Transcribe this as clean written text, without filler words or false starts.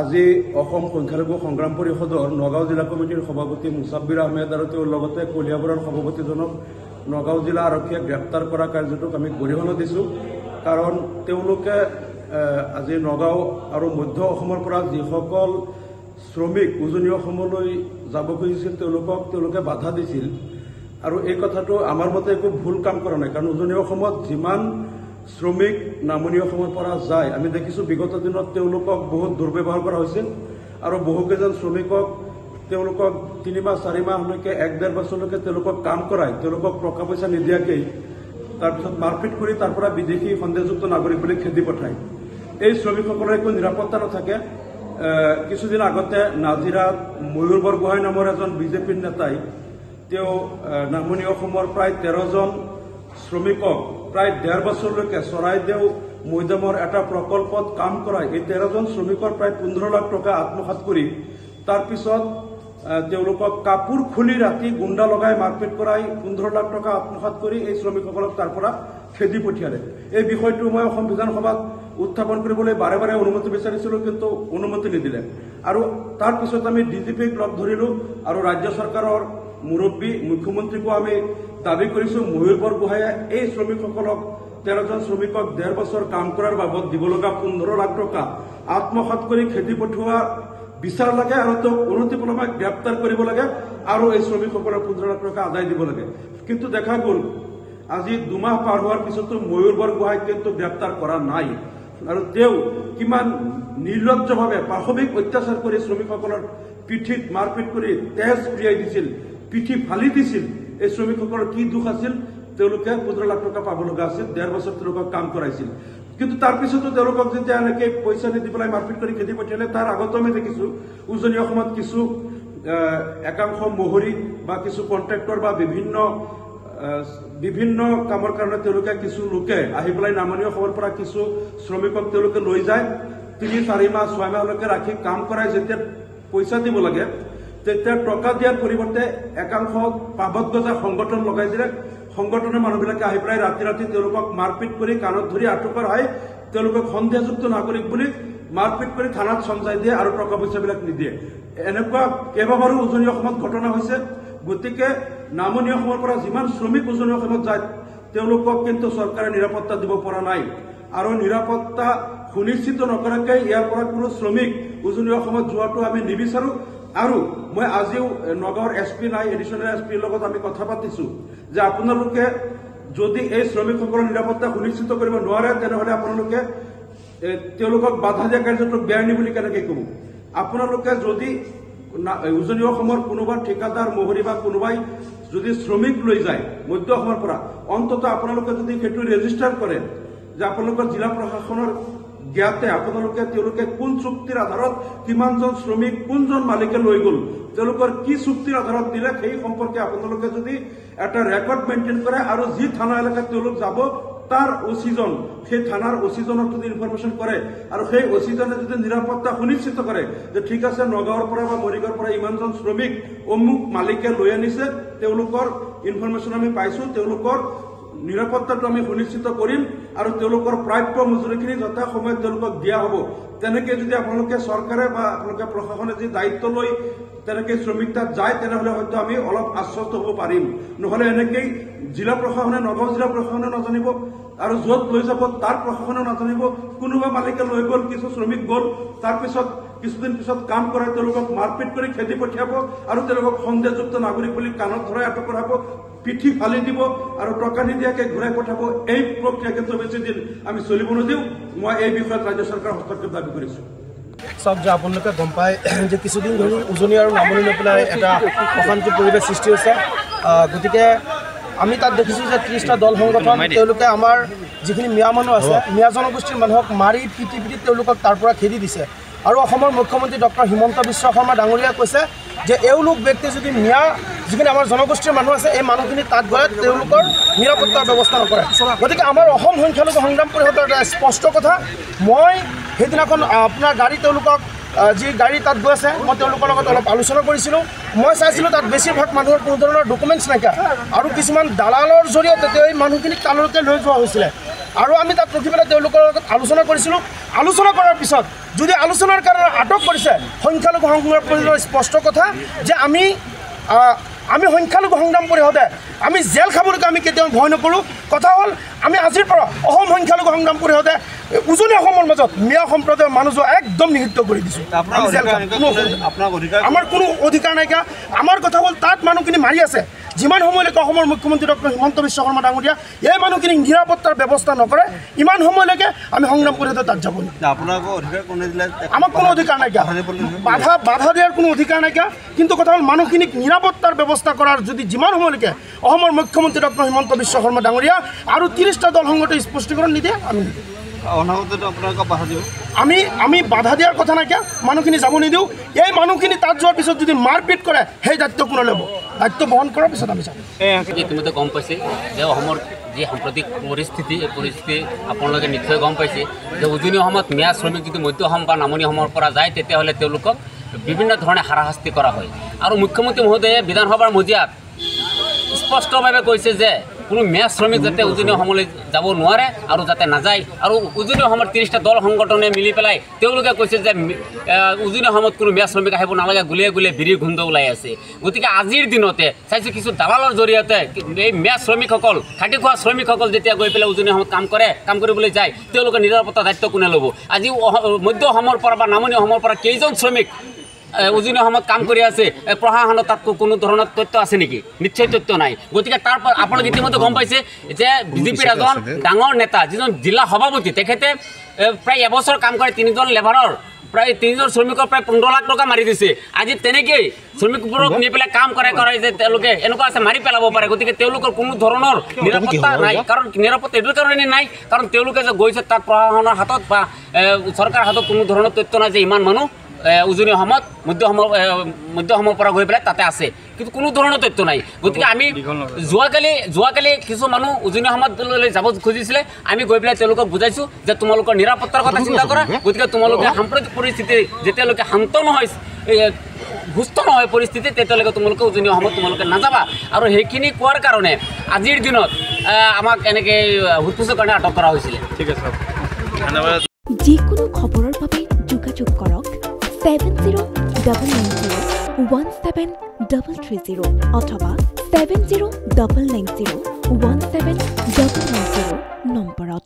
আজি অসম সংখ্যালঘু সংগ্ৰাম পৰিষদৰ নগাঁও জিলা কমিটিৰ সভাপতি মুছাব্বিৰ আহমেদ আৰু তেওঁৰ লগতে কলিয়াবৰৰ সভাপতিজনক নগাঁও জিলা আৰক্ষীয়ে গ্ৰেপ্তাৰ কৰা কাৰ্যটোক আমি গৰিহণা দিছোঁ। কাৰণ তেওঁলোকে আজি নগাঁও আৰু মধ্য অসমৰ পৰা যিসকল শ্ৰমিক উজনি অসমলৈ যাব খুজিছিল তেওঁলোকে বাধা দিছিল। আৰু এই কথাটো আমাৰ মতে একো ভুল কাম কৰা নাই। কাৰণ উজনি অসমত যিমান শ্ৰমিক নামনি অসমৰ পৰা যায় আমি দেখিছোঁ বিগত দিনত তেওঁলোকক বহুত দুৰ্ব্যৱহাৰ কৰা হৈছিল আৰু বহুকেইজন শ্ৰমিকক তেওঁলোকক 3 মাহ 4 মাহলৈকে 1-1.5 বছৰলৈকে তেওঁলোকক কাম কৰাই তেওঁলোকক টকা পইচা নিদিয়াকেই তাৰপিছত মাৰপিট কৰি তাৰ পৰা বিদেশী সন্দেহযুক্ত নাগৰিক বুলি খেদি পঠায়। এই শ্ৰমিকসকলৰ একো নিৰাপত্তা নাথাকে। কিছুদিন আগতে নাজিৰাত ময়ূৰ বৰগোহাঁই নামৰ এজন বিজেপিৰ নেতাই তেওঁ নামনি অসমৰ প্ৰায় 13জন শ্ৰমিকক প্ৰায় 1.5 বছৰলৈকে চৰাইদেউ মৈদামৰ এটা প্ৰকল্পত কাম কৰাই এই 13জন শ্ৰমিকৰ প্ৰায় 15 লাখ টকা আত্মসাৎ কৰি তাৰপিছত তেওঁলোকক কাপোৰ খুলি ৰাতি গুণ্ডা লগাই মাৰপিট কৰাই 15 লাখ টকা আত্মসাৎ কৰি এই শ্ৰমিকসকলক তাৰ পৰা খেদি পঠিয়ালে। এই বিষয়টো মই অসম বিধানসভাত উত্থাপন কৰিবলৈ বাৰে বাৰে অনুমতি বিচাৰিছিলোঁ, কিন্তু অনুমতি নিদিলে। আৰু তাৰপিছত আমি ডিজিপিক লগ ধৰিলোঁ আৰু ৰাজ্য চৰকাৰৰ মুৰব্বী মুখ্যমন্ত্ৰীকো আমি দাবী কৰিছোঁ ময়ূৰ বৰগোহাঁয়ে এই শ্ৰমিকসকলক 13জন শ্ৰমিকক 1.5 বছৰ কাম কৰাৰ বাবদ দিব লগা 15 লাখ টকা আত্মসাৎ কৰি খেদি পঠোৱা বিচাৰ লাগে আৰু তেওঁক অনতিপলমে গ্ৰেপ্তাৰ কৰিব লাগে আৰু এই শ্ৰমিকসকলৰ 15 লাখ টকা আদায় দিব লাগে। কিন্তু দেখা গ'ল আজি 2 মাহ পাৰ হোৱাৰ পিছতো ময়ূৰ বৰগোহাঁইক কিন্তু গ্ৰেপ্তাৰ কৰা নাই। আৰু তেওঁ কিমান নিৰ্লজ্জভাৱে পাশবিক অত্যাচাৰ কৰি শ্ৰমিকসকলৰ পিঠিত মাৰপিট কৰি তেজ ক্ৰিয়াই দিছিল, পিঠি ফালি দিছিল। এই শ্ৰমিকসকলৰ কি দুখ আছিল? তেওঁলোকে 15 লাখ টকা পাব লগা আছিল, 1.5 বছৰ তেওঁলোকক কাম কৰাইছিল। কিন্তু তাৰ পিছতো তেওঁলোকক যেতিয়া এনেকৈ পইচা নিদি পেলাই মাৰপিট কৰি খেদি পঠিয়ালে, তাৰ আগতো আমি দেখিছোঁ উজনি অসমত কিছু একাংশ মহৰী বা কিছু কণ্ট্ৰেক্টৰ বা বিভিন্ন কামৰ কাৰণে তেওঁলোকে কিছু লোকে আহি পেলাই নামনি অসমৰ পৰা কিছু শ্ৰমিকক তেওঁলোকে লৈ যায়, 3-4 মাহ 6 মাহলৈকে ৰাখি কাম কৰাই যেতিয়া পইচা দিব লাগে তেতিয়া টকা দিয়াৰ পৰিৱৰ্তে একাংশ পাবত গজা সংগঠন লগাই দিলে। সংগঠনৰ মানুহবিলাকে আহি পেলাই ৰাতি ৰাতি তেওঁলোকক মাৰপিট কৰি কাণত ধৰি আটক কৰাই তেওঁলোকক সন্দেহযুক্ত নাগৰিক বুলি মাৰপিট কৰি থানাত চমজাই দিয়ে আৰু টকা পইচাবিলাক নিদিয়ে। এনেকুৱা কেইবাবাৰো উজনি অসমত ঘটনা হৈছে। গতিকে নামনি অসমৰ পৰা যিমান শ্ৰমিক উজনি অসমত যায় তেওঁলোকক কিন্তু চৰকাৰে নিৰাপত্তা দিব পৰা নাই আৰু নিৰাপত্তা সুনিশ্চিত নকৰাকৈ ইয়াৰ পৰা কোনো শ্ৰমিক উজনি অসমত যোৱাটো আমি নিবিচাৰোঁ। আৰু মই আজিও নগাঁৱৰ SP নাই, এডিশ্যনেল SPৰ লগত আমি কথা পাতিছোঁ যে আপোনালোকে যদি এই শ্ৰমিকসকলৰ নিৰাপত্তা সুনিশ্চিত কৰিব নোৱাৰে তেনেহ'লে আপোনালোকে তেওঁলোকক বাধা দিয়া কাৰ্যটোক বেআইনী বুলি কেনেকৈ ক'ব? আপোনালোকে যদি উজনি অসমৰ কোনোবা ঠিকাদাৰ মহৰী বা কোনোবাই যদি শ্ৰমিক লৈ যায় মধ্য অসমৰ পৰা, অন্ততঃ আপোনালোকে যদি সেইটো ৰেজিষ্টাৰ কৰে যে আপোনালোকৰ জিলা প্ৰশাসনৰ জ্ঞাতে তেওঁলোকে কোন চুক্তিৰ আধাৰত কিমানজন শ্ৰমিক কোনজন মালিকে লৈ গ'ল, তেওঁলোকৰ কি চুক্তিৰ আধাৰত দিলে সেই সম্পৰ্কে আপোনালোকে যদি এটা ৰেকৰ্ড মেইনটেইন কৰে আৰু যি থানা এলেকাত তেওঁলোক যাব তাৰ OC-জন সেই থানাৰ OC-জনক যদি ইনফৰমেশ্যন কৰে আৰু সেই OC-জনে যদি নিৰাপত্তা সুনিশ্চিত কৰে যে ঠিক আছে নগাঁৱৰ পৰা বা মৰিগাঁৱৰ পৰা ইমানজন শ্ৰমিক অমুক মালিকে লৈ আনিছে, তেওঁলোকৰ ইনফৰমেশ্যন আমি পাইছোঁ, তেওঁলোকৰ নিৰাপত্তাটো আমি সুনিশ্চিত কৰিম আৰু তেওঁলোকৰ প্ৰাপ্য মজুৰিখিনি যথা সময়ত তেওঁলোকক দিয়া হ'ব। তেনেকৈ যদি আপোনালোকে চৰকাৰে বা আপোনালোকে প্ৰশাসনে যদি দায়িত্ব লৈ তেনেকৈ শ্ৰমিক তাত যায় তেনেহ'লে হয়তো আমি অলপ আশ্বস্ত হ'ব পাৰিম। নহ'লে এনেকেই জিলা প্ৰশাসনে নগাঁও জিলা প্ৰশাসনে নাজানিব আৰু য'ত লৈ যাব তাৰ প্ৰশাসনেও নাজানিব। কোনোবা মালিকে লৈ গ'ল, কিছু শ্ৰমিক গ'ল, তাৰপিছত কিছুদিন পিছত কাম কৰাই তেওঁলোকক মাৰপিট কৰি খেদি পঠিয়াব আৰু তেওঁলোকক সন্দেহযুক্ত নাগৰিক বুলি কাণত ধৰাই আটক কৰাব, পিঠি ফালি দিব আৰু টকা নিদিয়াকৈ ঘূৰাই পঠাব। এই প্ৰক্ৰিয়া কিন্তু বেছি দিন আমি চলিব নিদিওঁ। মই এই বিষয়ত ৰাজ্য চৰকাৰৰ হস্তক্ষেপ দাবী কৰিছোঁ। চাওক যে আপোনালোকে গম পায় যে কিছুদিন ধৰি উজনি আৰু নামনি লৈ পেলাই এটা অশান্তি পৰিৱেশ সৃষ্টি হৈছে গতিকে আমি তাত দেখিছোঁ যে 30টা দল সংগঠন তেওঁলোকে আমাৰ যিখিনি মিয়া মানুহ আছে মিয়া জনগোষ্ঠীৰ মানুহক মাৰি পিটি তেওঁলোকক তাৰ পৰা খেদি দিছে আৰু অসমৰ মুখ্যমন্ত্ৰী ডক্টৰ হিমন্ত বিশ্ব শৰ্মা ডাঙৰীয়াই কৈছে যে এওঁলোক ব্যক্তি যদি মিয়া যিখিনি আমাৰ জনগোষ্ঠীৰ মানুহ আছে এই মানুহখিনি তাত গৈ তেওঁলোকৰ নিৰাপত্তাৰ ব্যৱস্থা নকৰে গতিকে আমাৰ অসম সংখ্যালঘু সংগ্ৰাম পৰিষদৰ এটা স্পষ্ট কথা মই সেইদিনাখন আপোনাৰ গাড়ী তেওঁলোকক যি গাড়ী তাত গৈ আছে মই তেওঁলোকৰ লগত অলপ আলোচনা কৰিছিলোঁ মই চাইছিলোঁ তাত বেছিভাগ মানুহৰ কোনো ধৰণৰ ডকুমেণ্টছ নাইকিয়া আৰু কিছুমান দালালৰ জৰিয়তে এই মানুহখিনিক তালৈকে লৈ যোৱা হৈছিলে আৰু আমি তাত ৰখি পেলাই তেওঁলোকৰ লগত আলোচনা কৰিছিলোঁ আলোচনা কৰাৰ পিছত যদি আলোচনাৰ কাৰণে আটক কৰিছে সংখ্যালঘু সংগ্ৰাম পৰিষদৰ স্পষ্ট কথা যে আমি সংখ্যালঘু সংগ্ৰাম পৰিষদে আমি জেল খাবলৈকে আমি কেতিয়াও ভয় নকৰোঁ কথা হ'ল আমি আজিৰ পৰা অসম সংখ্যালঘু সংগ্ৰাম পৰিষদে উজনি অসমৰ মাজত মিয়া সম্প্ৰদায়ৰ মানুহ একদম নিষিদ্ধ কৰি দিছোঁ আমাৰ কোনো অধিকাৰ নাইকিয়া আমাৰ কথা হ'ল তাত মানুহখিনি মাৰি আছে যিমান সময়লৈকে অসমৰ মুখ্যমন্ত্ৰী ডক্টৰ হিমন্ত বিশ্ব শৰ্মা ডাঙৰীয়া এই মানুহখিনিক নিৰাপত্তাৰ ব্যৱস্থা নকৰে ইমান সময়লৈকে আমি সংগ্ৰাম পৰিষদে তাত যাব আমাক কোনো অধিকাৰ নাইকিয়া বাধা দিয়াৰ কোনো অধিকাৰ নাইকিয়া কিন্তু কথা হ'ল মানুহখিনিক নিৰাপত্তাৰ ব্যৱস্থা কৰাৰ যদি যিমান সময়লৈকে অসমৰ মুখ্যমন্ত্ৰী ডক্টৰ হিমন্ত বিশ্ব শৰ্মা ডাঙৰীয়া আৰু 30টা দল সংগঠনে স্পষ্টীকৰণ নিদিয়ে আমি বাধা দিয়াৰ কথা নাইকিয়া মানুহখিনি যাব নিদিওঁ এই মানুহখিনি তাত যোৱাৰ পিছত যদি মাৰপিট কৰে সেই দায়িত্ব কোনে ল'ব দায়িত্ব বহন কৰাৰ পিছত আমি যাম ইতিমধ্যে গম পাইছে যে অসমৰ যি সাম্প্ৰতিক পৰিস্থিতি এই পৰিস্থিতি আপোনালোকে নিশ্চয় গম পাইছে যে উজনি অসমত মিয়া শ্ৰমিক যদি মধ্য অসম বা নামনি অসমৰ পৰা যায় তেতিয়াহ'লে তেওঁলোকক বিভিন্ন ধৰণে হাৰাশাস্তি কৰা হয় আৰু মুখ্যমন্ত্ৰী মহোদয়ে বিধানসভাৰ মজিয়াত স্পষ্টভাৱে কৈছে যে কোনো মিয়া শ্ৰমিক যাতে উজনি অসমলৈ যাব নোৱাৰে আৰু যাতে নাযায় আৰু উজনি অসমৰ 30টা দল সংগঠনে মিলি পেলাই তেওঁলোকে কৈছে যে উজনি অসমত কোনো মিয়া শ্ৰমিক আহিব নালাগে গুলিয়ে গুলিয়ে বিৰিৰ গোন্ধ ওলাই আছে গতিকে আজিৰ দিনতে চাইছোঁ কিছু দালালৰ জৰিয়তে এই মিয়া শ্ৰমিকসকল খাটি খোৱা শ্ৰমিকসকল যেতিয়া গৈ পেলাই উজনি অসমত কাম কৰিবলৈ যায় তেওঁলোকৰ নিৰাপত্তা দায়িত্ব কোনে ল'ব আজি মধ্য অসমৰ পৰা বা নামনি অসমৰ পৰা কেইজন শ্ৰমিক উজনি অসমত কাম কৰি আছে প্ৰশাসনত তাত কোনো ধৰণৰ তথ্য আছে নেকি নিশ্চয় তথ্য নাই গতিকে তাৰ আপোনালোকে ইতিমধ্যে গম পাইছে যে বিজেপিৰ এজন ডাঙৰ নেতা যিজন জিলা সভাপতি তেখেতে প্ৰায় এবছৰ কাম কৰে 3জন লেবাৰৰ প্ৰায় 3জন শ্ৰমিকৰ প্ৰায় 15 লাখ টকা মাৰি দিছে আজি তেনেকেই শ্ৰমিকবোৰক নি পেলাই কাম কৰে যে তেওঁলোকে এনেকুৱা আছে মাৰি পেলাব পাৰে গতিকে তেওঁলোকৰ কোনো ধৰণৰ নিৰাপত্তা নাই কাৰণ নিৰাপত্তা এইটোৰ কাৰণে নাই কাৰণ তেওঁলোকে যে গৈছে তাত প্ৰশাসনৰ হাতত বা চৰকাৰৰ হাতত কোনো ধৰণৰ তথ্য নাই যে ইমান মানুহ উজনি অসমত মধ্য অসমৰ পৰা গৈ পেলাই তাতে আছে কিন্তু কোনো ধৰণৰ তথ্য নাই গতিকে আমি যোৱাকালি কিছু মানুহ উজনি অসমলৈ যাব খুজিছিলে আমি গৈ পেলাই তেওঁলোকক বুজাইছোঁ যে তোমালোকৰ নিৰাপত্তাৰ কথা চিন্তা কৰা গতিকে তোমালোকে সাম্প্ৰতিক পৰিস্থিতি যেতিয়ালৈকে শান্ত নহয় সুস্থ নহয় পৰিস্থিতি তেতিয়ালৈকে তোমালোকে উজনি অসমত তোমালোকে নাযাবা আৰু সেইখিনি কোৱাৰ কাৰণে আজিৰ দিনত আমাক এনেকৈ সোধপোছৰ কাৰণে আটক কৰা হৈছিলে ঠিক আছে ধন্যবাদ যিকোনো খবৰৰ বাবে যোগাযোগ কৰক 7090173330 অথবা 7099017990 নম্বৰত